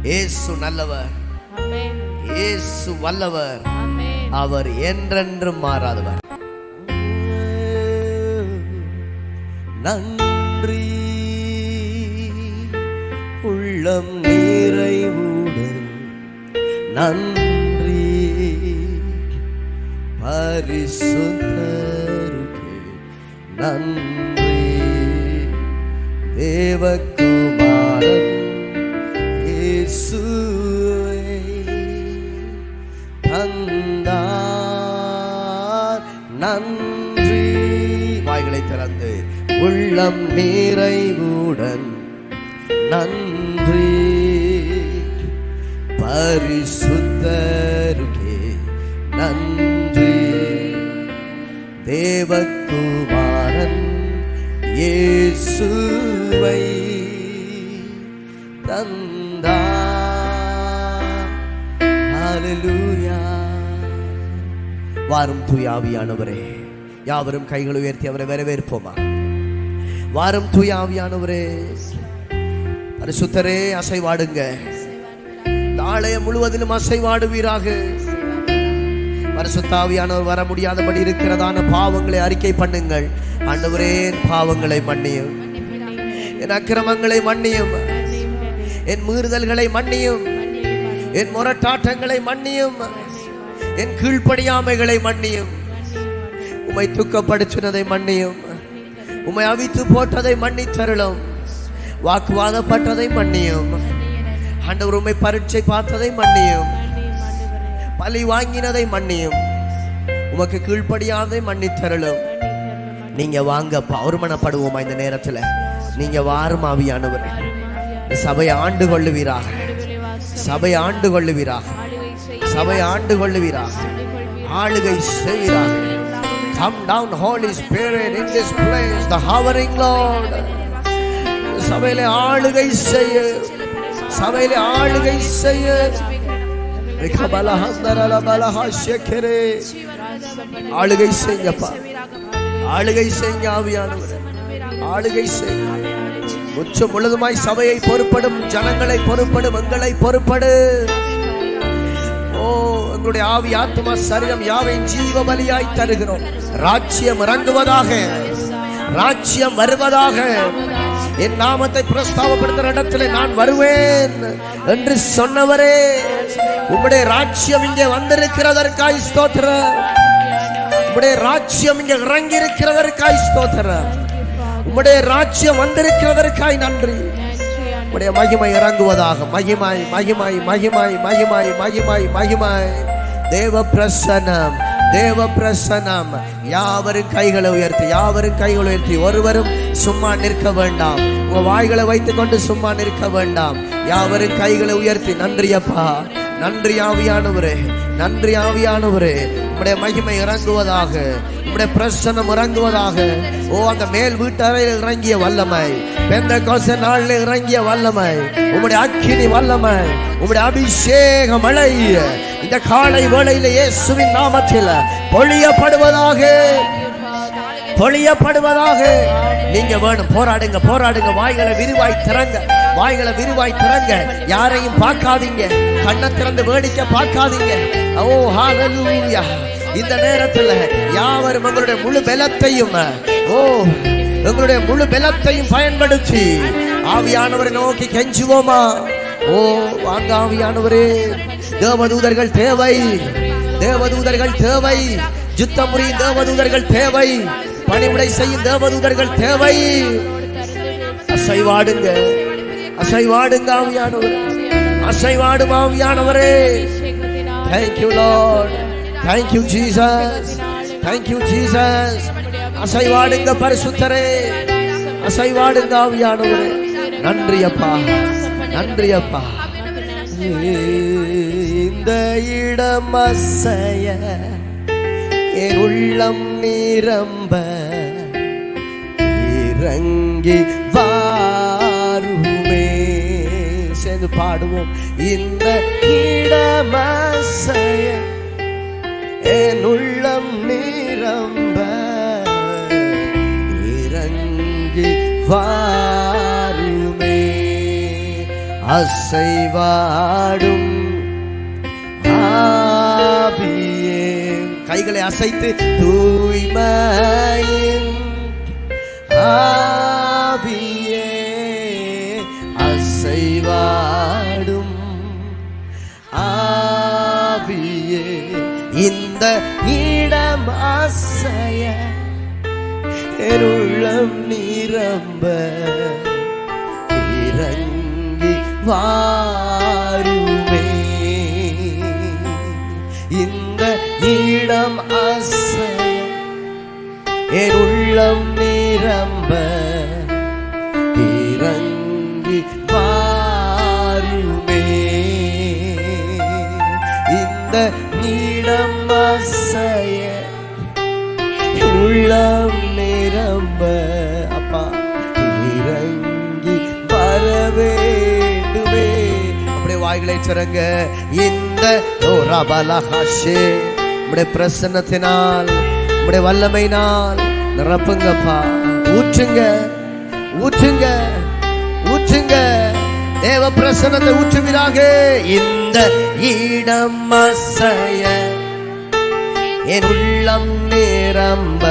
இயேசு நல்லவர், இயேசு வல்லவர், அவர் என்றென்றும் மாறாதவர். நன்றி உள்ளம் நிறைவுடன் நன்றி பரிசுத்தருக்கே நன்றி தேவகுமாரன் இயேசுவை தந்தார் நன்றி. வாய்களை திறந்து உள்ளம் நிறைவுடன் நன்றி பரிசுத்தருக்கே நன்றி தேவகுமாரன் இயேசுவை தந்தார். ஹல்லேலூயா. வாரும் தூய ஆவியானவரே, யாவரும் கைகளை உயர்த்தி அவரை வரவேற்போமா. வாரும் தூய ஆவியானவரே, பரிசுத்தரே அசைவாடுங்க. இந்த ஆலயம் முழுவதிலும் அசைவாடுவீராக. பரிசுத்த ஆவியானவர் வர முடியாதபடி இருக்கிறதான பாவங்களை அறிக்கை பண்ணுங்கள். ஆண்டவரே, என் பாவங்களை மன்னியும், என் அக்கிரமங்களை மன்னியும், என் மீறுதல்களை மன்னியும், என் முரட்டாட்டங்களை மன்னியும், என் கீழ்ப்படியாமைகளை மன்னியும், உம்மை துக்கப்படுத்தினதை மன்னியும், உம்மை அவித்து போட்டதை மன்னித்தருளும், வாக்குவாதப்பட்டதை மன்னியும், ஆண்டவர் உம்மை பரீட்சை பார்த்ததை மன்னியும், பழி வாங்கினதை மன்னியும், உமக்கு கீழ்ப்படியாததை மன்னித்தருளும். நீங்க வாங்கப்பா, ஒருமனப்படுவோமா இந்த நேரத்துல. நீங்க வாரும் ஆவியானவர், சபை ஆண்டு கொள்ளுவீராக, சபை ஆண்டு கொள்ளுவீராக, சபை ஆண்டு கொள்ளுவீராக, ஆளுகை செய்வீராக. Come down Holy Spirit in this place, the hovering Lord. சபையிலே ஆளுகை செய்ய, சபையிலே ஆளுகை செய்ய. ஆளுகை செய்யப்பா, ஆளுகை செய்ய ஆவியானவர், ஆளுகை செய்ய. உச்சம் முழுதுமாய் சபையை பொறுப்படும், ஜனங்களை பொறுப்படும், எங்களை பொறுப்படு. ஓ, எங்களுடைய ஆவி ஆத்மா சரீரம் யாவையும் ஜீவ பலியாய் தருகிறோம். ராஜ்யம் இறங்குவதாக, ராஜ்யம் வருவதாக. என் நாமத்தை பிரஸ்தாபப்படுத்துகிற இடத்துல நான் வருவேன் என்று சொன்னவரே, உம்முடைய ராஜ்யம் இங்கே வந்திருக்கிறதற்காய் ஸ்தோத்திரம். உம்முடைய ராஜ்யம் இங்கே இறங்கி இருக்கிறதற்காய் ஸ்தோத்திரம். உம்முடைய ராஜ்யம் வந்திருக்கிறதற்காய் நன்றி. உம்முடைய மகிமை இறங்குவதாக. மகிமாய் மகிமாய் மகிமாய் மகிமாய் மகிமாய் மகிமாய். தேவ பிரசன்னம், தேவ பிரசன்னம். யாவரும் கைகளை உயர்த்தி, யாவரும் கைகளை உயர்த்தி. ஒருவரும் சும்மா நிற்க வேண்டாம். உங்க வாய்களை வைத்துக் கொண்டு சும்மா நிற்க வேண்டாம். யாவரும் கைகளை உயர்த்தி. நன்றி அப்பா, நன்றி ஆவியானவரே, நன்றி ஆவியானவரே. உம்முடைய மகிமை இறங்குவதாக, உம்முடைய பிரசன்னம் இறங்குவதாக. ஓ, அந்த மேல் வீட்டறையில் இறங்கிய வல்லமை, பெந்தெகோஸ்தே நாளில் இறங்கிய வல்லமை, உம்முடைய அக்கினி வல்லமை, உம்முடைய அபிஷேக மழை இந்த காலை வேளையிலே இயேசுவின் நாமத்தில் பொழியப்படுவதாக, பொழியப்படுவதாக. நீங்க வேணும், போராடுங்க, போராடுங்க. வாய்களை விரிவாய் திறங்க, வாய்களை விரிவாய் திறங்க. யாரையும் பார்க்காதீங்க, கண்ணை திறந்து வேடிக்கை பார்க்காதீங்க. ஓ ஹல்லேலூயா. இந்த நேரத்தில் யாவரும் உங்களுடைய முழு பலத்தையும், ஓ உங்களுடைய முழு பலத்தையும் பயன்படுத்தி ஆவியானவரை நோக்கி கெஞ்சுவோமா. ஓ வாங்க ஆவியானவரே. தேவதூதர்கள் தேவை, தேவதூதர்கள் தேவை. யுத்தம் புரியும் தேவதூதர்கள் தேவை. பணிவிடை செய்யும் தேவதூதர்கள் தேவை. அசைவாடுங்க, அசைவாடுங்க ஆவியானவரே, அசைவாடும் ஆவியானவரே. Thank you Lord, thank you Jesus, thank you Jesus. அசைவாடுங்க பரிசுத்தரே, அசைவாடுங்க ஆவியானவரே. நன்றி அப்பா, நன்றி அப்பா. இந்த இடம் அசைய என் உள்ளம் நிரம்ப இறங்கி வாருமே. சேர்ந்து பாடுவோம். இந்த இடம் அசைய என் உள்ளம் நிரம்ப இறங்கி வாருமே. அசைவாடும் ஆவியே. கைகளை அசைத்து தூய்மையின் ஆவியே அசைவாடும் ஆவியே இந்த இடம் அசைய உள்ளம் நிரம்ப இறங்கி வாருமே. இந்த இடம் அசைய என் உள்ளம் நிரம்ப இறங்கி வாருமே. இந்த இடம் அசைய உள்ளம் நிரம்ப அப்பா இறங்கி வர வேண்டுமே. அப்படியே வாய்களை சிறங்க. இந்த உம்முடைய பிரசன்னத்தினால் உம்முடைய வல்லமையினால் நிரப்புங்கப்பா. ஊற்றுங்க ஊற்றுங்க ஊற்றுங்க. தேவ பிரசன்னத்தை ஊற்றுவீராக. இந்த இடம் அசைய என் உள்ளம் நிரம்ப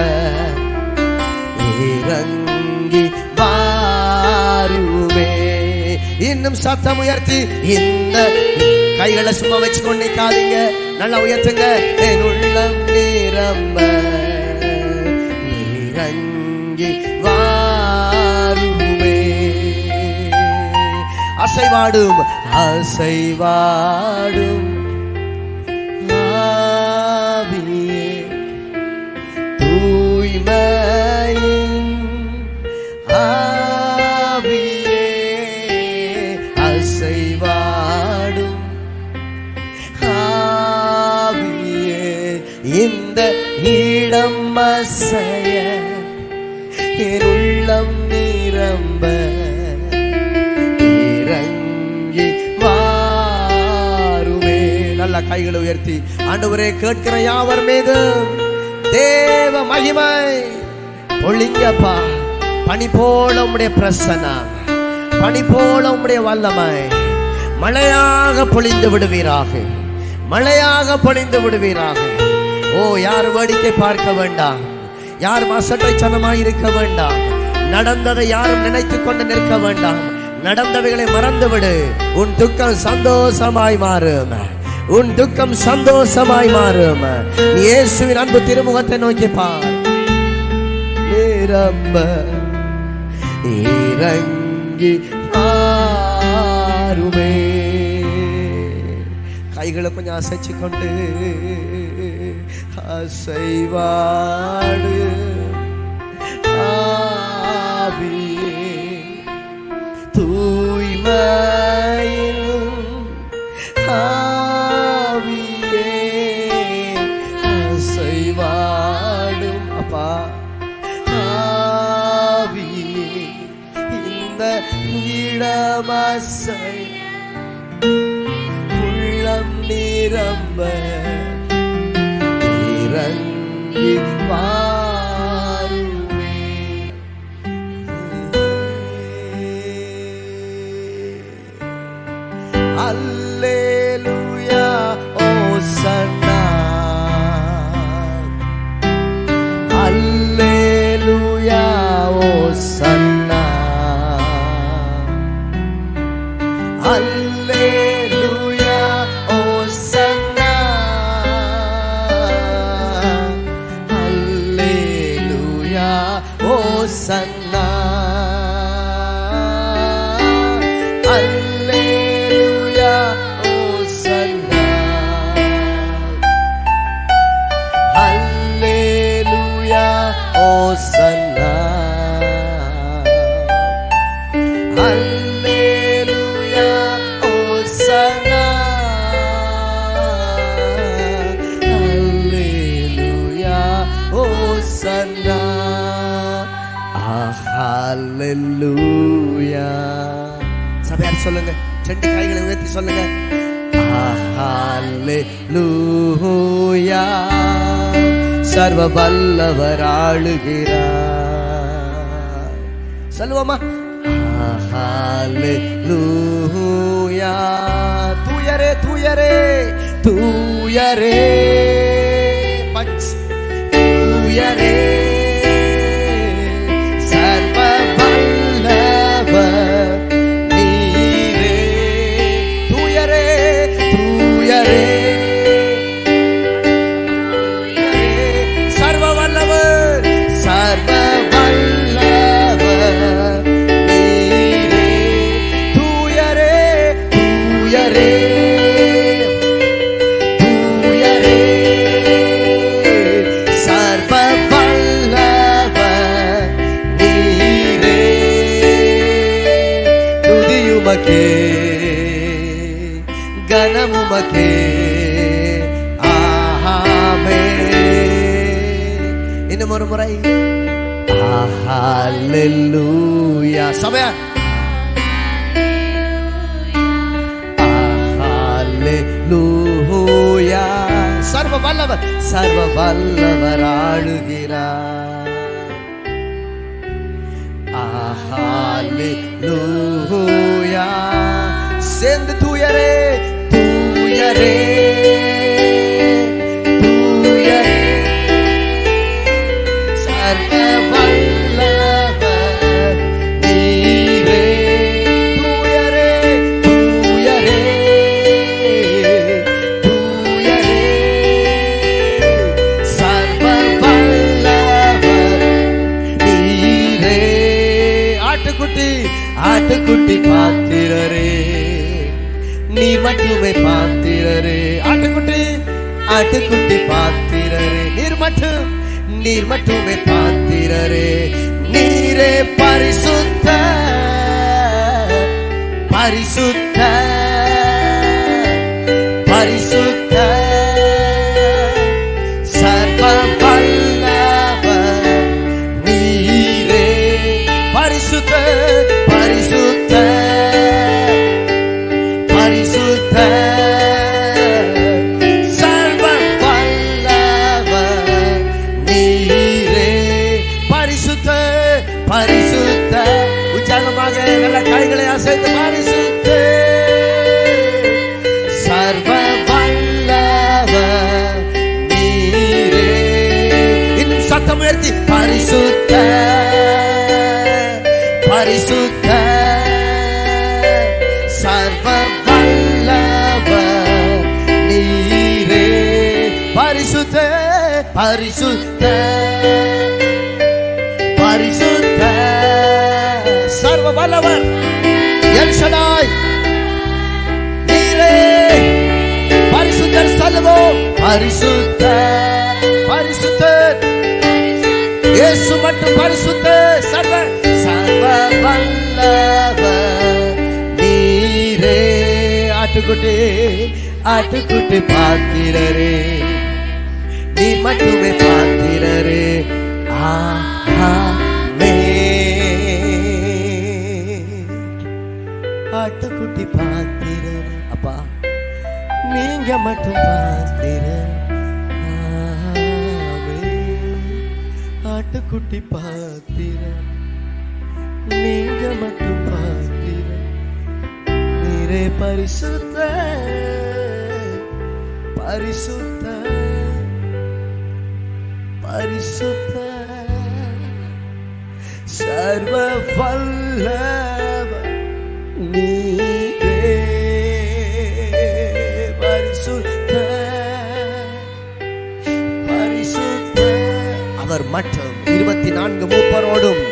இறங்கி வாருமே. இன்னும் சத்தம் உயர்த்தி இந்த கைகளை சும்மா வச்சு கொண்டு நிக்காதீங்க, நல்லா உயர்த்துங்க. என் உள்ளம் நிரம்ப இறங்கி வாருமே. அசைவாடும் அசைவாடும் ஆவியே தூய்மையின் ஆவியே அசைவாடும் ஆவியே இந்த இடம் அசைய என் உள்ளம் நிரம்ப இறங்கி வாருமே. நல்ல கைகளை உயர்த்தி ஆண்டவரே கேட்கிற யாவர் மீது தேவ மகிமை பொழிங்கப்பா. பனி போல உம்முடைய பிரசன்னம், பனி போல உம்முடைய வல்லமை மழையாக பொழிந்து விடுவீராக, மழையாக பொழிந்து விடுவீராக. ஓ, யார் வேடிக்கை பார்க்க வேண்டாம், யார் மசட்டை சனமாய் இருக்க வேண்டாம், நடந்ததை யாரும் நினைத்து கொண்டு நிற்க வேண்டாம். நடந்தவைகளை மறந்துவிடு. உன் துக்கம் சந்தோஷமாய் மாறும், உன் துக்கம் சந்தோஷமாய் மாறும். நீ இயேசுவின் அன்பு திருமுகத்தை நோக்கி பார். நிரம்ப இறங்கி வாருமே. கைகளை கொஞ்சம் அசைச்சு கொண்டு அசைவாடு ஆவியே தூய்மையின் ஆவியே அசைவாடும் அப்பா ஆவியே இந்த இடமசை உள்ளம் நிரம்ப இறங்கி வாருமே. அல்லேலூயா ஓசன்னா அல்லேலூயா ஓசன்னா அல்லேலூயா ஓசன்னா அல்லேலூயா ஓசன்னா அல்லேலூயா ஓசன்னா அல்லேலூயா ஓசன்னா அல்லேலூயா ஓசன்னா அல்லேலூயா ஓசன்னா ஹல்லேலூயா. சபையார் சொல்லுங்க, ரெண்டு கைகளை உயர்த்தி சொல்லுங்க. ஹல்லேலூயா. சர்வ வல்லவர் ஆளுகிறார். சொல்லுவோமா? ஹalleluya. தூயரே தூயரே தூயரே தூயரே சர்வ வல்லவர் நீரே. தூயரே தூயரே சர்வ வல்லவர் சர்வ வல்லவர் நீரே. தூயரே தூயரே கனமுமக்கே ஆமென். இன்னும் ஒரு முறை ஹalleluya. சபையா ஹalleluya. சர்வ வல்லவர் சர்வ வல்லவர் ஆளுகிறார். ஹalleluya. சேர்ந்து தூயரே தூயரே தூயரே சர்வ வல்லவர் நீரே. தூயரே தூயரே தூயரே சர்வ வல்லவர் நீரே. ஆட்டுக்குட்டி ஆட்டுக்குட்டி பாத்திரரே நீர் மட்டுமே பாத்திரரே. ஆட்டுக்குட்டி ஆட்டுக்குட்டி பாத்திரரே நீர் மட்டுமே பாத்திரரே. நீரே பரிசுத்த பரிசுத்த பரிசுத்த சர்வ வல்லவர் நீரே. பரிசுத்த பரிசுத்த பரிசுத்த சர்வ வல்லவர் நீரே. பரிசுத்த பரிசுத்த உற்சாகமாக நல்ல கைகளை அசைத்து பரிசுத்த சர்வ வல்லவர் நீரே. இன்னும் சத்தம் உயர்த்தி பரிசுத்த பரிசுத்த சர்வ வல்லவர் நீரே. பரிசுத்த பரிசுத்த பரிசுத்த சர்வ வல்லவர் எல் ஷடாய் நீரே. பரிசுத்தர் சொல்லுவோம் பரிசுத்த பரிசுத்த இயேசு மட்டும் பரிசுத்த சர்வ சர்வ வல்லவர் நீரே. ஆட்டுக்குட்டி ஆட்டுக்குட்டி பாத்திரரே நீ மட்டுமே பாத்திரரே. ஆட்டுக்குட்டி பாத்திரரே அப்பா நீங்க மட்டும் பாத்திர. ஆட்டுக்குட்டி பாத்திர நீங்க மட்டும் பாத்திர. நீரே பரிசுத்த பரிசுத்த பரிசுத்த சர்வ வல்லவர் நீரே. பரிசுத்த பரிசுத்த அவர் மட்டும் 24 மூப்பரோடும்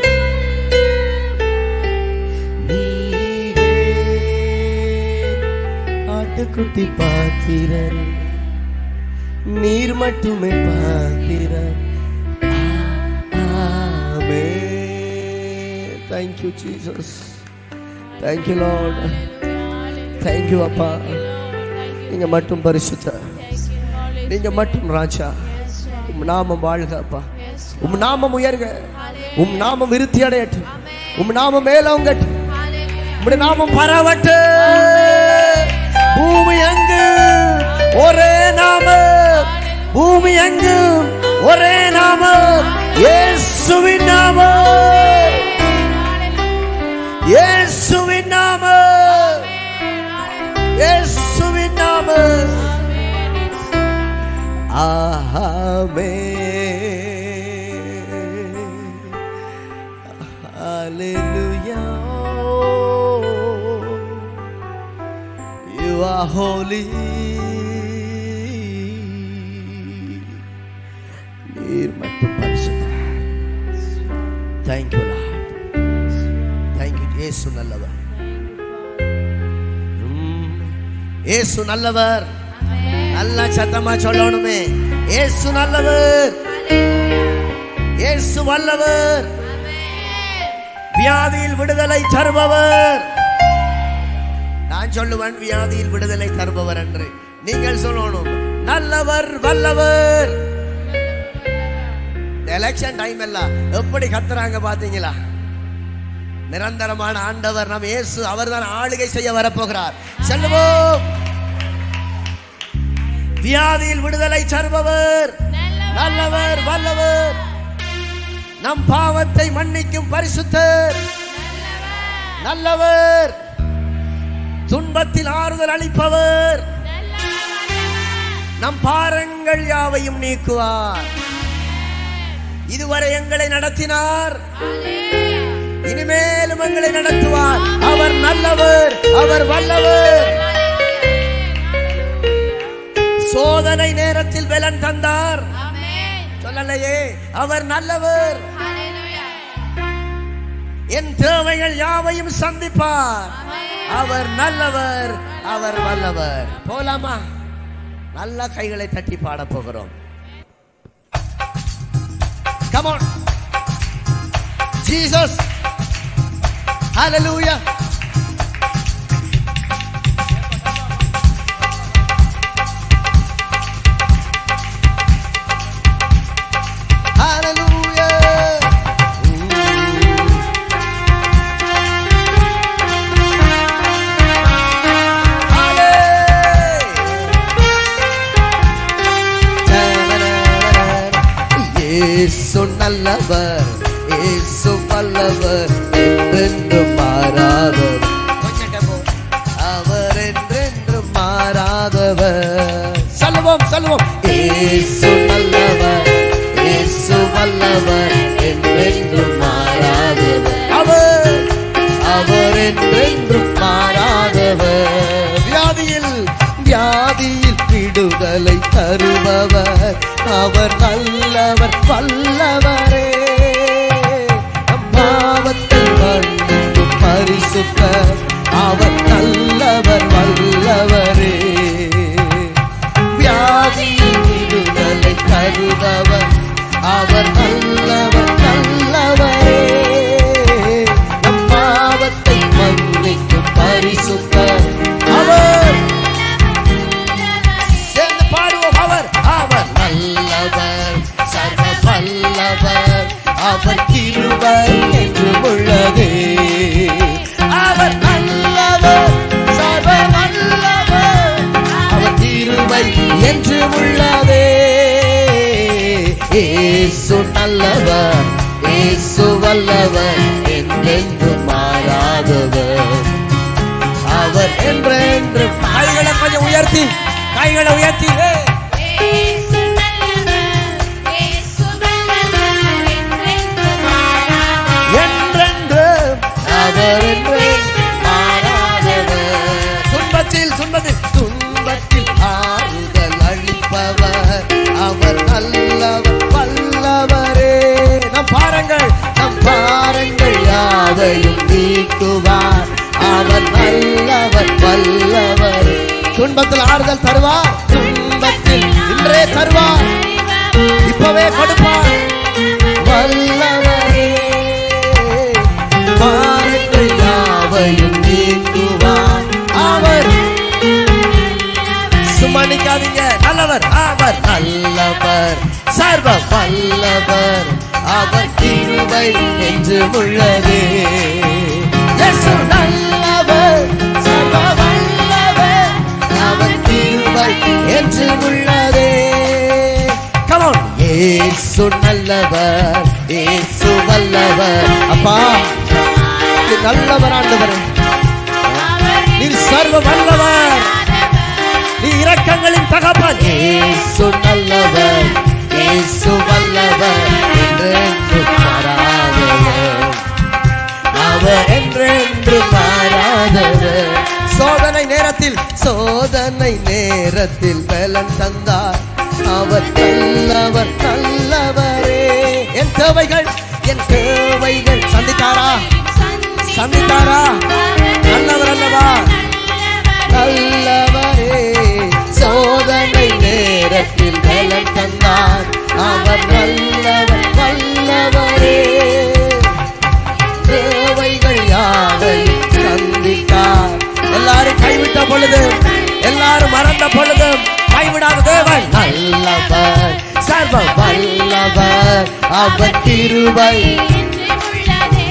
நீரே. ஆட்டுக்குட்டி பாத்திரரே நீர் மட்டுமே பாத்திரர். Thank you Jesus. Thank you Lord. Thank you அப்பா. நீங்க மட்டும் பரிசுத்த நீங்க மட்டும் ராஜா. உம் நாமம் வாழ்க அப்பா. உம் நாமம் உயர்க. உம் நாமம் விருத்தி அடையட்டும். உம் நாமம் மேலோங்கட்டும். உம்முடைய நாமம் பரவட்டு. பூமி எங்கும் ஒரே நாமம். பூமி எங்கும் ஒரே நாமம். இயேசுவின் நாமம். இயேசு are holy. நீர் மட்டும் பரிசுத்தர். Thank you Lord. Thank you. இயேசு நல்லவர். இயேசு நல்லவர். நல்லா சத்தமா சொல்லணுமே. இயேசு நல்லவர். இயேசு வல்லவர். வியாதியில் விடுதலை தருபவர். நான் சொல்லுவேன் வியாதியில் விடுதலை தருபவர் என்று. நீங்கள் சொல்லணும் நல்லவர் வல்லவர். எலெக்ஷன் டைம் எல்லாம் எப்படி கத்துறாங்க பாத்தீங்களா? நிரந்தரமான ஆண்டவர் நம் இயேசு. அவர்தான் ஆளுகை செய்ய வரப்போகிறார். சொல்லுவோம் வியாதியில் விடுதலை தருபவர், நல்லவர் வல்லவர், நம் பாவத்தை மன்னிக்கும் பரிசுத்தர், நல்லவர், துன்பத்தில் ஆறுதல் அளிப்பவர், நம் பாரங்கள் யாவையும் நீக்குவார். இதுவரை எங்களை நடத்தினார், இனிமேலும் எங்களை நடத்துவார். அவர் நல்லவர், அவர் வல்லவர். சோதனை நேரத்தில் பலன் தந்தார். சொல்லலையே அவர் நல்லவர். என் தேவைகள் யாவையும் சந்திப்பார். அவர் நல்லவர், அவர் வல்லவர். போலாமா? நல்ல கைகளை தட்டி பாட போகிறோம். Come on. Jesus. Hallelujah. இயேசு நல்லவர், இயேசு வல்லவர், என்றென்றும் மாறாதவர். அவர் என்றென்றும் மாறாதவர். சொல்லுவோம் சொல்லுவோம். இயேசு நல்லவர், இயேசு வல்லவர், என்றென்றும் மாறாதவர். அவர் என்றென்றும் மாறாதவர். வியாதியில் விடுதலை தருபவர். அவர் நல்லவர் வல்லவரே. பாவத்தை மன்னிக்கும் பரிசுத்தர். அவர் நல்லவர் வல்லவரே. வியாதியில் விடுதலை தருபவர். அவர் நல்லவர் நல்லவரே. பாவத்தை மன்னிக்கும் பரிசுத்தர். அவர் சேர்ந்து பாடுவோம். அவர் நல்லவர், சர்வ வல்லவர். அவர் கிருபை என்று உள்ளதே. அவர் நல்லவர், சர்வ வல்லவர். அவர் கிருபை என்று உள்ளதே. இயேசு நல்லவர், இயேசு வல்லவர், என்றென்றும் மாறாதவர். அவர் என்றென்று. கைகளை கொஞ்சம் உயர்த்தி, கைகளை உயர்த்தி. துன்பத்தில் ஆறுதல் அளிப்பவர். அவர் நல்லவர் வல்லவரே. நம் பாரங்கள் யாவையும் நீக்குவார். அவர் நல்லவர் வல்லவரே. துன்பத்தில் ஆறுதல் தருவார். துன்பத்தில் இன்றே தருவார். இப்பவே கொடுப்பார். வல்லவரே. பாரங்கள் யாவையும் நீக்குவார். அவர் சுமனிக்காதீங்க. நல்லவர், அவர் நல்லவர், சர்வ வல்லவர். அவர் கிருபை என்று உள்ளதே. இயேசு நல்லவர், சர்வ வல்லவர். அவர் கிருபை என்று உள்ளதே. Come on. இயேசு நல்லவர், இயேசு வல்லவர். அப்பா நல்லவர் ஆண்டவரே. நீர் சர்வ வல்லவர். நீ இரக்கங்களின் தகப்பன். இயேசு நல்லவர், இயேசு வல்லவர், என்றென்றும் மாறாதவர். அவர் என்றென்றும் மாறாதவர். சோதனை நேரத்தில் சோதனை நேரத்தில் பலன் தந்தார். அவர் நல்லவர் நல்லவரே. என் தேவைகள் சந்தித்தாரா? நல்லவர் அல்லவா? நல்லவரே. சோதனை நேரத்தில் பலன் தந்தார். அவர் நல்லவர் வல்லவரே. தேவைகள் யாவையும் சந்தித்தார். எல்லாரும் கைவிட்ட பொழுது, எல்லாரும் மறந்த பொழுது கைவிடாத தேவன் நல்லவர், சர்வ வல்லவர். அவர் கிருபை.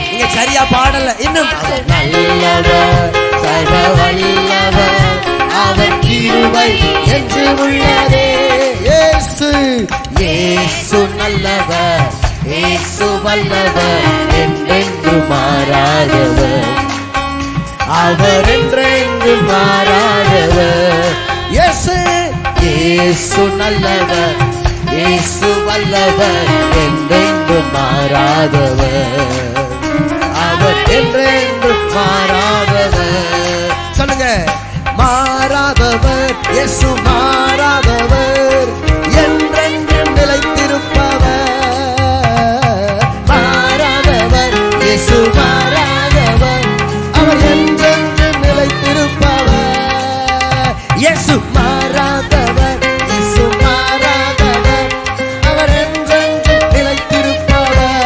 நீங்க சரியா பாடல இன்னும். நல்லவர், சர்வ வல்லவர். அவர் கிருபை என்று உள்ளதே. இயேசு இயேசு நல்லவர், இயேசு வல்லவர், என்றென்று மாறாதவர். அவர் என்றென்று மாறாதவர். இயேசு இயேசு நல்லவர், இயேசு வல்லவர், என்றென்று மாறாதவர். அவர் என்றென்று மாறாதவர். சொல்லுங்க. மாறாதவர் இயேசு, மாறாதவர், என்றென்று நிலைத்திருப்பவர். மாறாதவர் இயேசு, மாறாதவர், அவர் என்றென்று நிலைத்திருப்பவர். இயேசு மாறாதவர், இயேசு மாறாதவர், அவர் என்றென்று நிலைத்திருப்பவர்.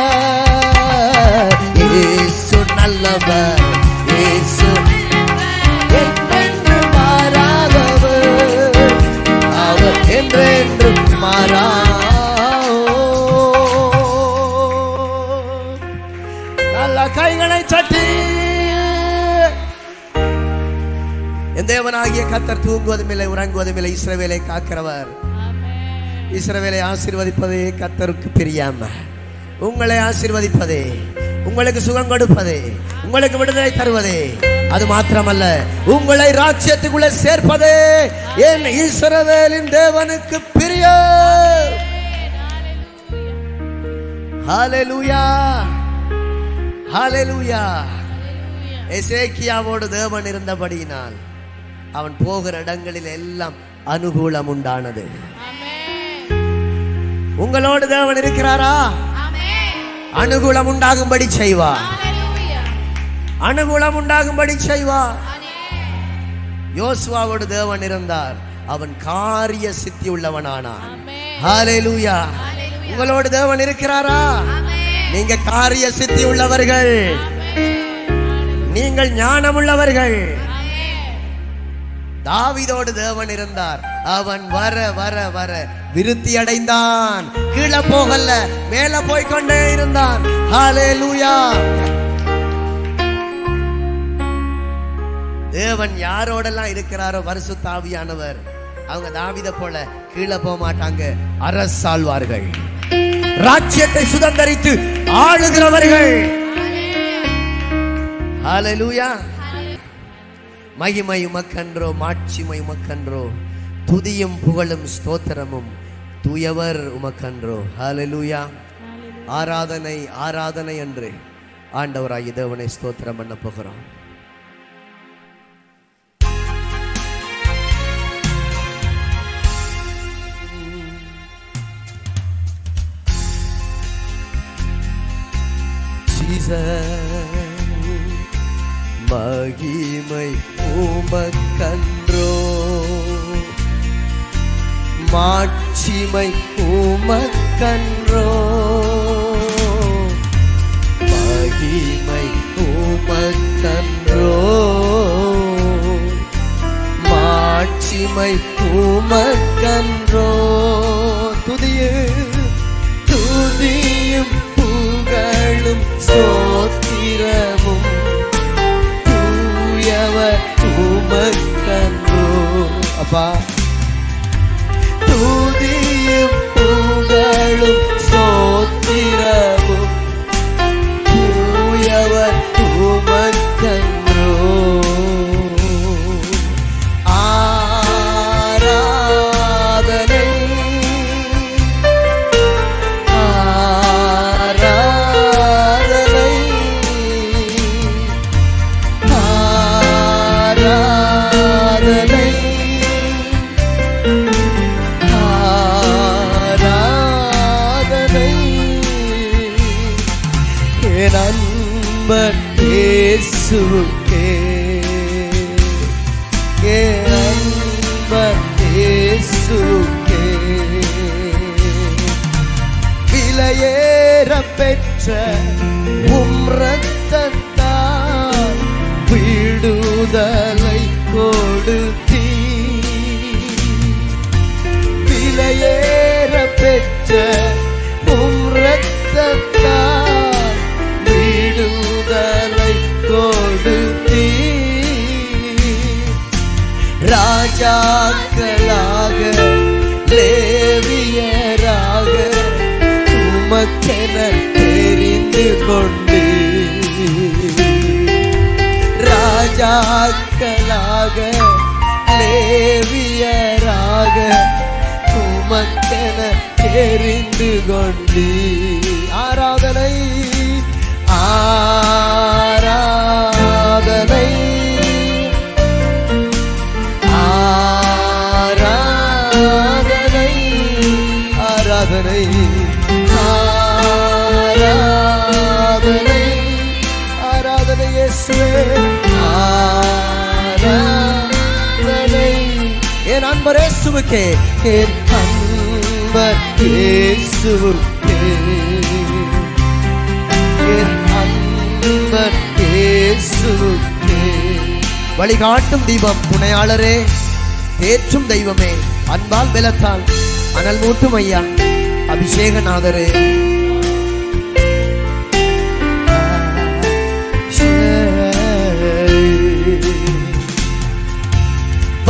இயேசு நல்லவர், இயேசு என்றென்று மாறாதவர், அவர் என்றென்று மாறா. நல்ல கைகளை தட்டி. என் தேவனாகிய கர்த்தர் தூங்குவதும் இல்லை, உறங்குவதும் இல்லை. இஸ்ரவேலை காக்கிறவர். இஸ்ரவேலை ஆசீர்வதிப்பதே கர்த்தருக்கு பிரியாம. உங்களை ஆசீர்வதிப்பதே, உங்களுக்கு சுகம் கொடுப்பதே, உங்களுக்கு விடுதலை தருவதே, அது மாத்திரமல்ல உங்களை ராஜ்யத்துக்குள்ளே சேர்ப்பதே என் இஸ்ரவேலின் தேவனுக்கு பிரியம். ஹல்லேலூயா, ஹல்லேலூயா. எசேக்கியாவோடு தேவன் இருந்தபடியினால் அவன் போகிற இடங்களில் எல்லாம் அனுகூலம் உண்டானது. உங்களோடு தேவன் இருக்கிறாரா? அனுகூலம் உண்டாகும்படி செய்வார். அனுகூலம் உண்டாகும்படி செய்வார். யோசுவாவோடு தேவன் இருந்தார், அவன் காரிய சித்தி உள்ளவனானான். ஹல்லேலூயா. உங்களோடு தேவன் இருக்கிறாரா? நீங்க காரிய சித்தி உள்ளவர்கள், நீங்கள் ஞானம் உள்ளவர்கள். தாவீதோடு தேவன் இருந்தார், அவன் வர வர வர விருத்தி அடைந்தான். கீழே போகல, மேல போய்கொண்டே இருந்தான். ஹல்லேலூயா. தேவன் யாரோடெல்லாம் இருக்கிறாரோ பரிசுத்த ஆவியானவர், அவங்க தாவீதை போல கீழே போக மாட்டாங்க, அரசாழ்வார்கள், ராஜ்யத்தை சுதந்தரித்து ஆளுகிறவர்கள். ஹல்லேலூயா. மகிமை உமக்கன்றோ, மாட்சிமை உமக்கன்றோ, துதியும் புகழும் ஸ்தோத்திரமும் தூயவர் உமக்கன்றோ. ஹல்லேலூயா. ஆராதனை ஆராதனை என்று ஆண்டவராகிய தேவனை ஸ்தோத்திரம் பண்ண போகிறோம். மகிமை உமக்கன்றோ, மாட்சிமை உமக்கன்றோ, மகிமை உமக்கன்றோ, மாட்சிமை உமக்கன்றோ. துதியும் புகழும் ஸ்தோத்திரமும் தூயவர் உமக்கன்றோ. அப்பா, துதியும் புகழும் ஸ்தோத்திரமும் தூயவர் உமக்கன்றோ. ஆராதனை ஆராதனை ஆராதனை இயேசுவுக்கே என் அன்பர் இயேசுவுக்கே விலையேற பெற்ற உம் இரத்தத்தால் விடுதலை கொடுத்தீ விலையேற பெற்ற உம் இரத்தத்தால் விடுதலை கொடுத்தீ ராஜாக்களாக லேவியராக உமக்கென தெரிந்து கொண்டு ராஜாக்களாக லேவியராக உமக்கென தெரிந்து கொண்டு ஆராதனை ஆராதனை ஆராதனை ஆராதனை ஆராதனை ஆராதனை இயேசுவே ஆராதனை என் அன்பர் இயேசுவுக்கே என் அன்பர் இயேசுவுக்கே என் அன்பர் இயேசுவுக்கே வழிகாட்டும் தீபம் துணையாளரே தேற்றும் தெய்வமே அன்பால் பலத்தால் அனல் மூட்டும் ஐயா அபிஷேகநாதரே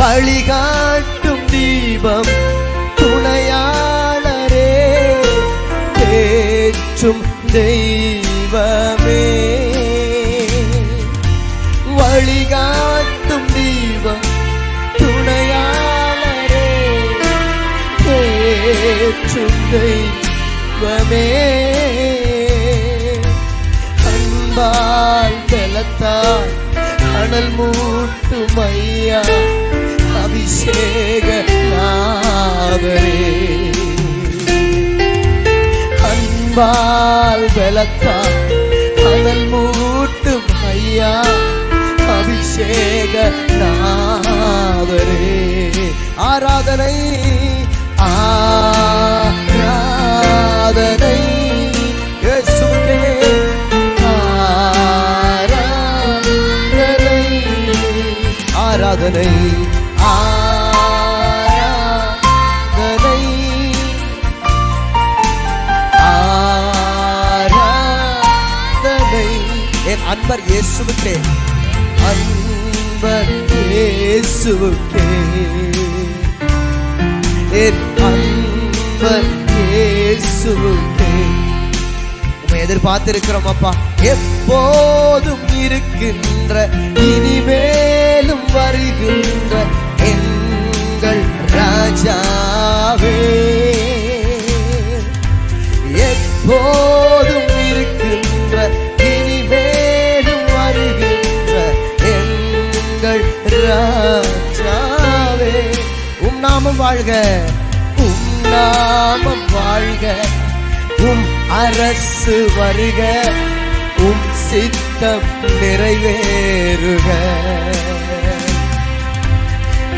வழிகாட்டும் தீபம் துணையாளரே தேற்றும் தெய்வமே வழிகாட்டும் தீபம் துணையாளரே தேற்றும் தெய்வமே அன்பால் பலத்தால் அனல் மூட்டும் ஐயா அபிஷேக நாதரே அன்பால் பலத்தால் அனல் மூட்டும் ஐயா அபிஷேக நாதரே ஆராதனை ஆராதனை இயேசுவே ஆராதனை ஆராதனை ஆராதனை ஆராதனை என் அன்பர் இயேசுவுக்கே அன்பர் இயேசுவுக்கே என் அன்பர் இயேசுவுக்கே உம்மை எதிர்பார்த்திருக்கிறோம் அப்பா எப்போதும் இருக்கின்ற இனிமேலும் வருகின்ற எங்கள் ராஜாவே எப்போதும் இருக்கின்ற இனிமேலும் வருகின்ற எங்கள் ராஜாவே உம் நாமம் வாழ்க உம் நாமம் வாழ்க உம் அரசு வருக உம் சித்தம் நிறைவேறுக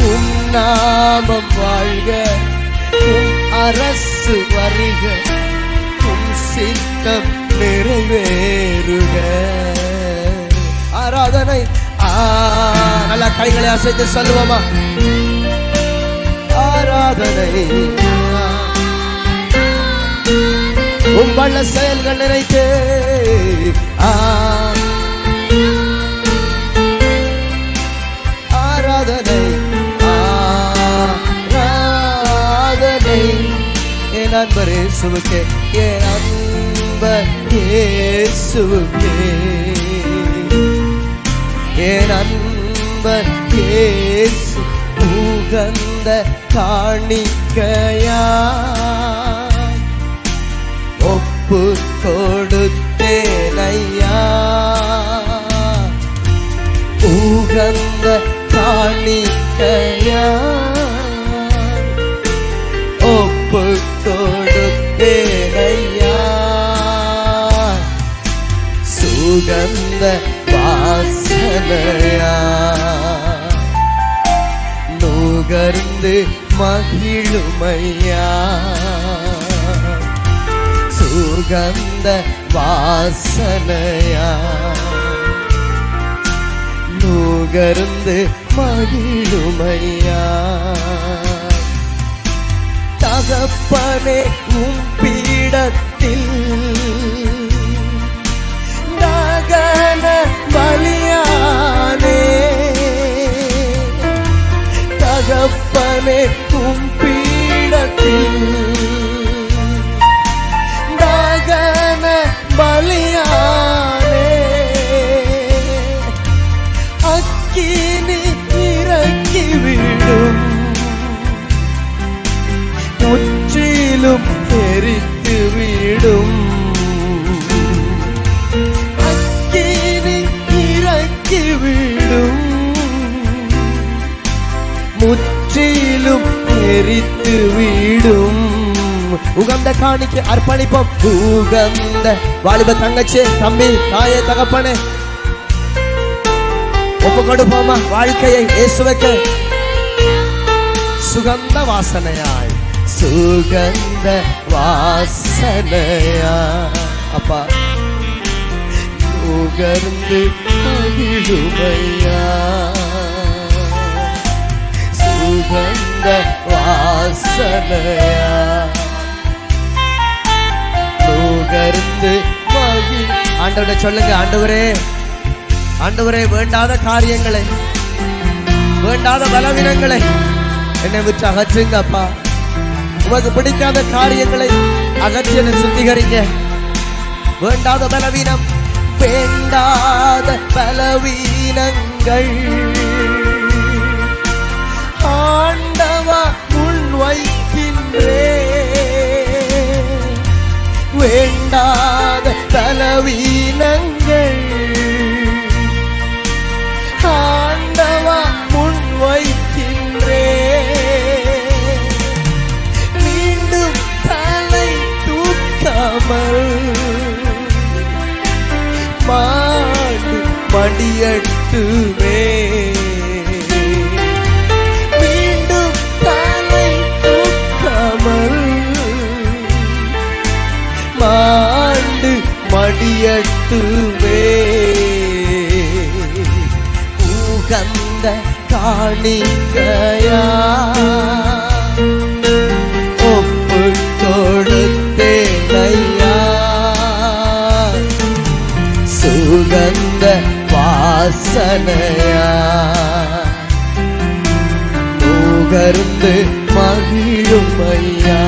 உம் நாமம் வாழ்க உம் அரசு வருக உம் சித்தம் நிறைவேறுக ஆராதனை நல்லா கைகளை அசைத்து சொல்லுவோமா ஆராதனை உம் வல்ல செயல்கள் நினைத்து ஆராதனை ஆராதனை என் அன்பர் இயேசுவுக்கே என் அன்பர் இயேசுவுக்கே என் அன்பர் இயேசு உகந்த காணிக்கையா ஒப்பு கொடுத்தேனையா உகந்த காணிக்கையா ஒப்பு கொடுத்தேனையா சுகந்த வாசனையா வாசனையா நுகர்ந்து மகிழுமையா சுகந்த வாசனையா நுகர்ந்து மகிழுமையா தகப்பனே உம் பீடத்தில் தகன பலியானே தகப்பனே உம் பீடத்தில் தகன பலியானே அக்கினி இறக்கிவிடும் முற்றிலும் எரித்து விடும் அக்கினி இறக்கிவிடும் முற்றிலும் எரித்து விடும். உகந்த காணிக்கை அர்ப்பணிப்போம். உகந்த வாலிப தங்கச்சி தம்பி தாயே தகப்பனே ஒப்பு கொடுப்போமா வாழ்க்கையை இயேசுவுக்கு சுகந்த வாசனையாய் சுகந்த வாசனையா அப்பா நுகர்ந்து மகிழுமையா சுகந்த வாசனையா நுகர்ந்து மகிழ். ஆண்டவரே சொல்லுங்க, ஆண்டவரே ஆண்டவரே வேண்டாத காரியங்களை வேண்டாத பலவீனங்களை என்னை விட்டு அகற்றுங்க அப்பா. உமக்கு பிடிக்காத காரியங்களை அகற்றி என்னை சுத்திகரிங்க. வேண்டாத பலவீனம் வேண்டாத பலவீனங்கள் ஆண்டவா முன் வைக்கின்றே. வேண்டாத பலவீனங்கள் ஆண்டவா முன் வைக்கின்றே. மீண்டும் தலை தூக்காமல் மாடு மடியட்டுமே. மீண்டும் தலை தூக்காமல் மாண்டு மடியட்டுமே. உகந்த காணிக்கையா ஒப்பு கொடுத்தேனையா சுகந்த வாசனையா நுகர்ந்து மகிழுமையா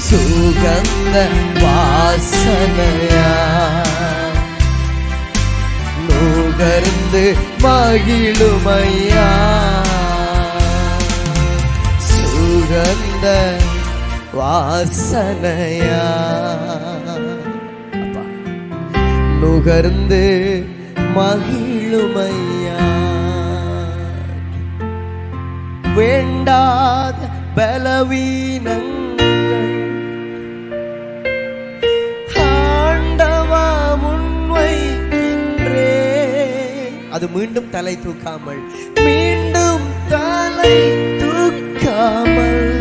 சுகந்த வாசனையா நுகர்ந்து மகிழுமையா சுகந்த வாசனையா நுகர்ந்து மகிழுமையா. வேண்டாத பலவீனங்கள் ஆண்டவா முன்வைக்கின்றே. அது மீண்டும் தலை தூக்காமல் மீண்டும் தலை தூக்காமல்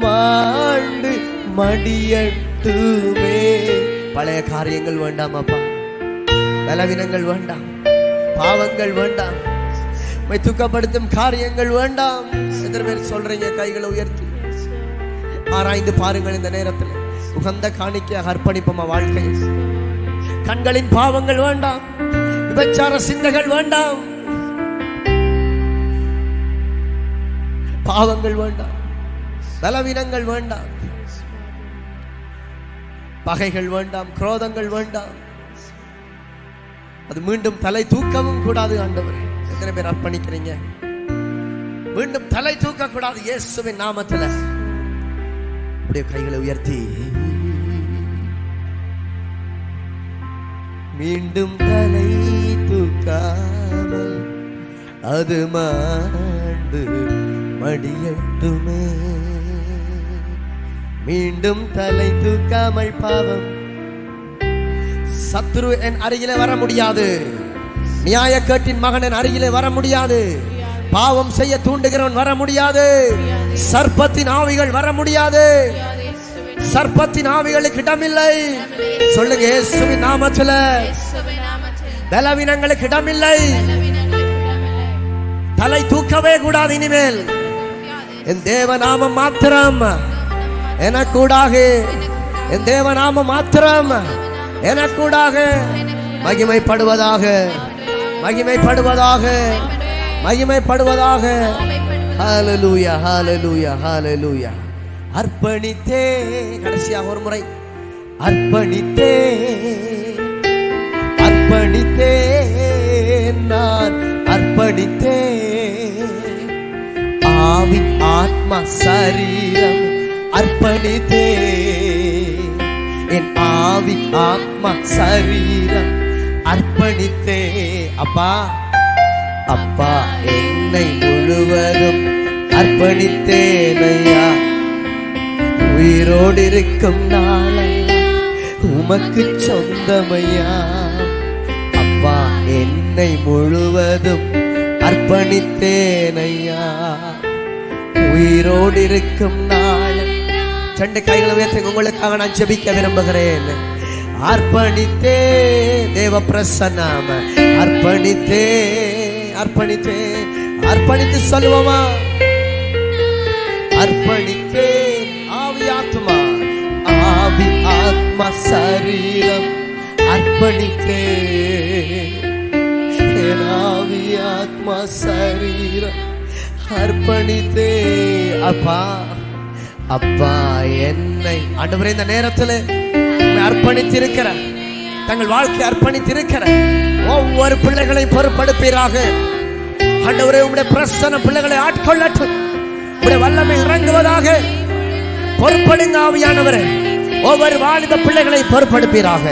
மாண்டு மடியட்டுமே. பழைய காரியங்கள் வேண்டாம் அப்பா, பலவீனங்கள் வேண்டாம், பாவங்கள் வேண்டாம், தூக்கப்படுத்தும் காரியங்கள் வேண்டாம். எத்தனை பேர் சொல்றீங்க? கைகளை உயர்த்தி ஆராய்ந்து பாருங்கள். இந்த நேரத்தில் உகந்த காணிக்கையாக அர்ப்பணிப்போமா வாழ்க்கை. கண்களின் பாவங்கள் வேண்டாம், விபச்சார சிந்தைகள் வேண்டாம், பாவங்கள் வேண்டாம், பலவீனங்கள் வேண்டாம், பகைகள் வேண்டாம், குரோதங்கள் வேண்டாம். அது மீண்டும் தலை தூக்கவும் கூடாது. ஆண்டவரே எத்தனை பேர் அர்ப்பணிக்கிறீங்க? மீண்டும் தலை தூக்க கூடாது இயேசுவின் நாமத்துல. அப்படியே கைகளை உயர்த்தி மீண்டும் தலை தூக்காமல் அது மாண்டு மடியட்டுமே. மீண்டும் தலை தூக்காமல் பாவம் சத்துரு என் அருகிலே வர முடியாது. நியாயக்கேட்டின் மகன் என் அருகிலே வர முடியாது. பாவம் செய்ய தூண்டுகிறவன் வர முடியாது. சர்ப்பத்தின் ஆவிகள் வர முடியாது. சர்ப்பத்தின் ஆவிகளுக்கு இடமில்லை. சொல்லுங்க, இயேசுவின் நாமத்துல பலவீனங்களுக்கு இடமில்லை. தலை தூக்கவே கூடாது. இனிமேல் என் தேவநாமம் மாத்திரம் எனக்கூடாக, என் தேவநாமம் மாத்திரம் எனக்கூடாக மகிமைப்படுவதாக, மகிமைப்படுவதாக, மகிமைப்படுவதாக. ஹல்லேலூயா, ஹல்லேலூயா, ஹல்லேலூயா. அர்ப்பணித்தே, கடைசியாக ஒரு முறை அர்ப்பணித்தே, அர்ப்பணித்தே, நான் அர்ப்பணித்தே, ஆவி ஆத்மா சரீரம் அர்ப்பணித்தே, என் ஆவி ஆத்மா சரீரம் அர்ப்பணித்தே. அப்பா, அப்பா, என்னை முழுவதும் அர்ப்பணித்தேனையா. உயிரோடு இருக்கும் நாளெல்லாம் உமக்கு சொந்தமையா. அப்பா, என்னை முழுவதும் அர்ப்பணித்தேனையா. உயிரோடு இருக்கும் நாள். 2 கைகளை உயர்த்தி உங்களுக்காக நான் ஜெபிக்க விரும்புகிறேன். அர்ப்பணித்தே, தேவ பிரசன்னாம அர்ப்பணித்தே, அர்ப்பணித்தே, அர்ப்பணித்து சொல்லுவோமா? அர்ப்பணித்தே, ஆவி ஆத்மா, ஆவி ஆத்மா சரீரம் அர்ப்பணித்தே, ஆவி ஆத்மா சரீரம் அர்ப்பணித்தே. அப்பா, அப்பா, என்னை ஆண்டவரே இந்த நேரத்தில் அர்ப்பணித்திருக்கிற, தங்கள் வாழ்க்கை அர்ப்பணித்திருக்கிற ஒவ்வொரு பிள்ளைகளை பொறுப்படுப்பீராக. ஆண்டவரே, உம்முடைய பிரசன்ன பிள்ளைகளை ஆட்கொள்ளட்டும். உம்முடைய வல்லமை இறங்குவதாக. பொறுப்படுங்க ஆவியானவரே. ஒவ்வொரு வாலிப பிள்ளைகளை பொறுப்படுப்பீராக.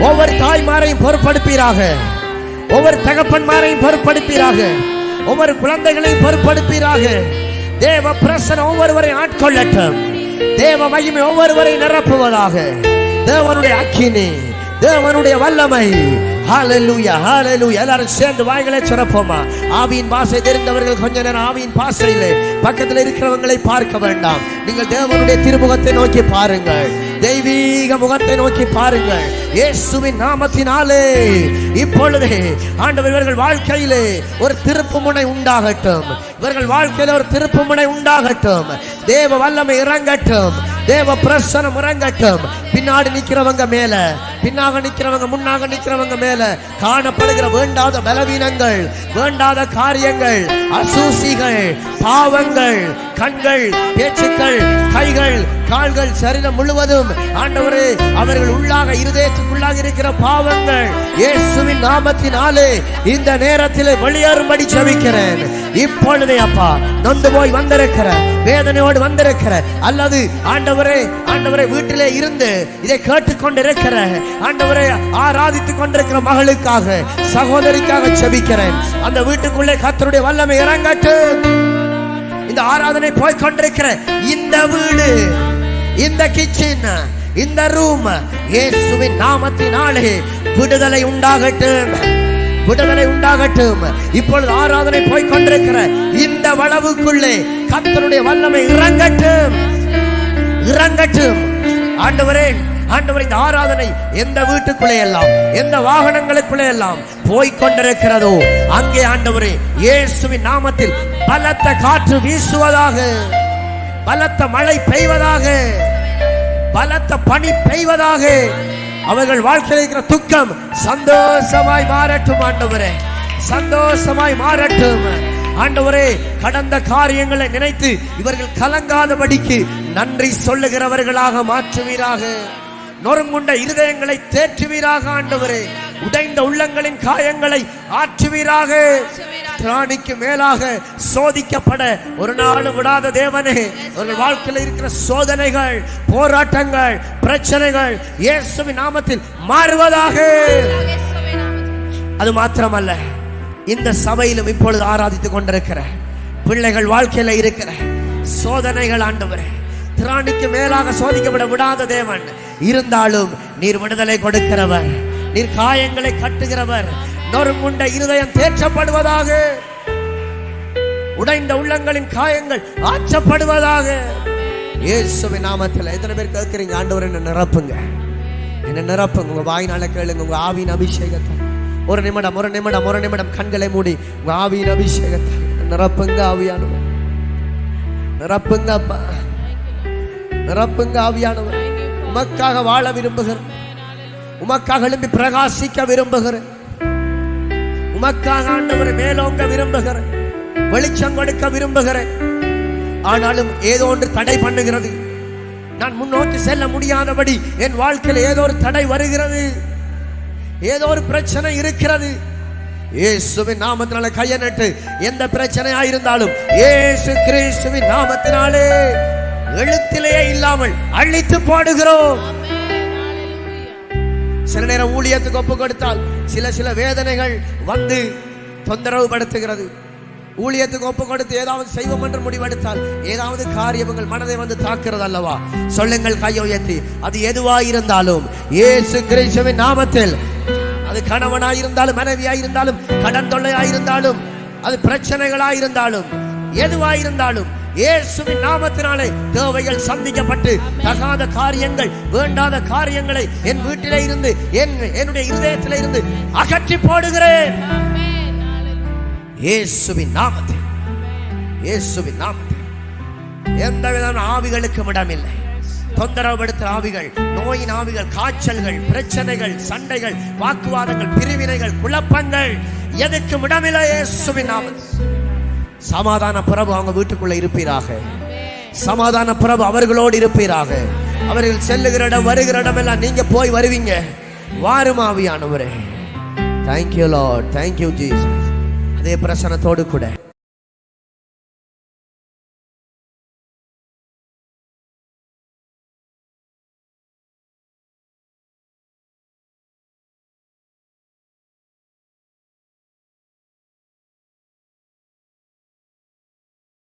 ஒவ்வொரு தாய்மாரையும் பொறுப்படுப்பீராக. ஒவ்வொரு தகப்பன்மாரையும் பொறுப்படுப்பீராக. ஒவ்வொரு குழந்தைகளையும் பொறுப்படுப்பீராக. தேவ பிரசன்னம் ஒவ்வொருவரை ஆட்கொள்ளட்டும். தேவ மகிமை ஒவ்வொருவரை நிரப்புவதாக. தேவனுடைய அக்கினி, தேவனுடைய வல்லமை. ஹல்லேலூயா, ஹல்லேலூயா. எல்லாரும் சேர்ந்து வாய்களை திறப்போமா? ஆவியின் பாஷை தெரிந்தவர்கள் கொஞ்ச நேரம் ஆவியின் பாஷையிலே பக்கத்தில் இருக்கிறவங்களை பார்க்க வேண்டாம். நீங்கள் தேவனுடைய திருமுகத்தை நோக்கி பாருங்கள். தெய்வீக முகத்தை நோக்கி பாருங்கள். இயேசுவின் நாமத்தினாலே இப்பொழுதே ஆண்டவர் இவர்கள் வாழ்க்கையிலே ஒரு திருப்பு முனை உண்டாகட்டும். இவர்கள் வாழ்க்கையில ஒரு திருப்பு முனை உண்டாகட்டும். தேவ வல்லமை இறங்கட்டும். தேவ பிரசன்னம் இறங்கட்டும். பின்னாடி நிக்கிறவங்க மேல, பின்னாக நிக்கிறவங்க, முன்னாக நிக்கிறவங்க மேல காணப்படுகிற வேண்டாத பலவீனங்கள், வேண்டாத காரியங்கள், அசூசிகள், பாவங்கள், கண்கள், பேச்சுக்கள், கைகள், கால்கள், சரீரம் முழுவதும் ஆண்டவரே அவர்கள் உள்ளாக இருதயத்துக்குள்ளாக இருக்கிற பாவங்கள் இயேசுவின் நாமத்தினாலே இந்த நேரத்தில் வெளியேறும்படி ஜெபிக்கிறேன். இப்பொழுதே அப்பா, நொந்து போய் வந்திருக்கிற, வேதனையோடு வந்திருக்கிற, அல்லது ஆண்டவரே ஆண்டவரே வீட்டிலே இருந்து இதை கேட்டுக்கொண்டிருக்கிற, ஆண்டவரே ஆராதித்துக் கொண்டிருக்கிற மகளுக்காக, சகோதரிக்காக ஜெபிக்கிறேன். அந்த வீட்டுக்குள்ளே கர்த்தருடைய வல்லமை இறங்கட்டும். இந்த ஆராதனை போய் கொண்டிருக்கிற இந்த வீடு, இந்த கிச்சன், இந்த ரூம் இயேசுவின் நாமத்தினாலே விடுதலை உண்டாகட்டும், விடுதலை உண்டாகட்டும். இப்பொழுது ஆராதனை போய் கொண்டிருக்கிற இந்த வளவுக்குள்ளே கர்த்தருடைய வல்லமை இறங்கட்டும், இறங்கட்டும். ஆண்டவரே, ஆண்டவரே, இந்த ஆராதனை எந்த வீட்டுக்குள்ளே எல்லாம், எந்த வாகனங்களுக்குள்ளே எல்லாம் போய் கொண்டிருக்கிறதோ அங்கே ஆண்டவரே இயேசுவின் நாமத்தில் பலத்த காற்று வீசுவதாக, பலத்த மழை பெய்வதாக, பலத்த பனி பெய்வதாக. அவர்கள் வாழ்க்கையில் இருக்கிற துக்கம் சந்தோஷமாய் மாறட்டும். ஆண்டவரே, சந்தோஷமாய் மாறட்டும். ஆண்டவரே, கடந்த காரியங்களை நினைத்து இவர்கள் கலங்காதபடிக்கு நன்றி சொல்லுகிறவர்களாக மாற்றுவீராக. நொறுங்குண்ட இருதயங்களை தேற்றுவீராக. ஆண்டவரே, உடைந்த உள்ளங்களின் காயங்களை ஆற்றுவீராக. திராணிக்கு மேலாக சோதிக்கப்பட ஒரு நாள் விடாத தேவனே, அவர்கள் வாழ்க்கையில் இருக்கிற சோதனைகள், போராட்டங்கள், பிரச்சனைகள் இயேசுவின் நாமத்தில் மாறுவதாக. அது மாத்திரமல்ல, இந்த சபையிலும் இப்பொழுது ஆராதித்துக் கொண்டிருக்கிற பிள்ளைகள் வாழ்க்கையில இருக்கிற சோதனைகள் ஆண்டவரே, திராணிக்கு மேலாக சோதிக்கப்பட விடாத தேவன், இருந்தாலும் நீர் விடுதலை கொடுக்கிறவர். நீர் காயங்களை கட்டுகிறவர். நொறுங்குண்ட இருதயம் தேற்றப்படுவதாக. உடைந்த உள்ளங்களின் காயங்கள் ஆற்றப்படுவதாக. இயேசுவின் நாமத்தில். எத்தனை பேர் கேட்கிறீங்க, ஆண்டவர் என்ன நிரப்புங்க, என்ன நிரப்புங்க? உங்க வாயினால கேளுங்க. உங்க ஆவியின் அபிஷேகத்தை ஒரு நிமிடம் கண்களை மூடி உங்க ஆவியின் அபிஷேகத்தை நிரப்புங்க. ஆவியானவர் நிரப்புங்க. அப்பா நிரப்புங்க. ஆவியானவர் உமக்காக வாழ விரும்புகிறேன். உமக்காக எழும்பி பிரகாசிக்க விரும்புகிறேன். உமக்காக ஆண்டவர் மேலோங்க விரும்புகிறேன். வெளிச்சம் கொடுக்க விரும்புகிறேன். ஆனாலும் ஏதோ ஒன்று தடை பண்ணுகிறது. நான் முன்னோக்கி செல்ல முடியாதபடி என் வாழ்க்கையில் ஏதோ ஒரு தடை வருகிறது. ஏதோ ஒரு பிரச்சனை இருக்கிறது. இயேசுவின் நாமத்தினாலே கையை நட்டு எந்த பிரச்சனையா இருந்தாலும் இயேசு கிறிஸ்துவின் நாமத்தினாலே எழுத்திலேயே இல்லாமல் அழித்து போடுகிறோம். சில நேரம் ஊழியத்துக்கு ஒப்பு கொடுத்தால் சில வேதனைகள் வந்து தொந்தரவு படுத்துகிறது. ஊழியத்துக்கு ஒப்பு கொடுத்து ஏதாவது செய்வோம் என்று முடிவெடுத்தால் ஏதாவது காரியங்கள் மனதை வந்து தாக்குறது அல்லவா? சொல்லுங்கள் கையை உயர்த்தி. அது எதுவாயிருந்தாலும் இயேசு கிறிஸ்துவின் நாமத்தில், அது கணவனாயிருந்தாலும் மனைவியாயிருந்தாலும் கடன் தொல்லையாயிருந்தாலும் அது பிரச்சனைகளாயிருந்தாலும் எதுவாயிருந்தாலும் இயேசுவின் நாமத்தினாலே தேவைகள் சந்திக்கப்பட்டு தகாத காரியங்கள், வேண்டாத காரியங்களை என் வீட்டிலே இருந்து, என்னுடைய இருதயத்திலே இருந்து அகற்றி போடுகிறேன். இயேசுவின் நாமத்தில், இயேசுவின் நாமத்தில். எந்த விதமான ஆவிகளுக்கும் இடமில்லை. தொந்தரவுபடுத்த ஆவிகள், நோயின் ஆவிகள், காய்ச்சல்கள், பிரச்சனைகள், சண்டைகள், வாக்குவாதங்கள், பிரிவினைகள், குழப்பங்கள் எதுக்கும் இடமில்லை. இயேசுவின் நாமத்தில். சமாதான பிரபு அவங்க வீட்டுக்குள்ள இருப்பீராக. சமாதான பிரபு அவர்களோடு இருப்பீராக. அவர்கள் செல்லுகிற இடம் வருகிற இடம் எல்லாம் நீங்க போய் வருவீங்க. வாரும் ஆவியானவரே. Thank you Lord, thank you Jesus. அதே பிரசன்னத்தோடு கூட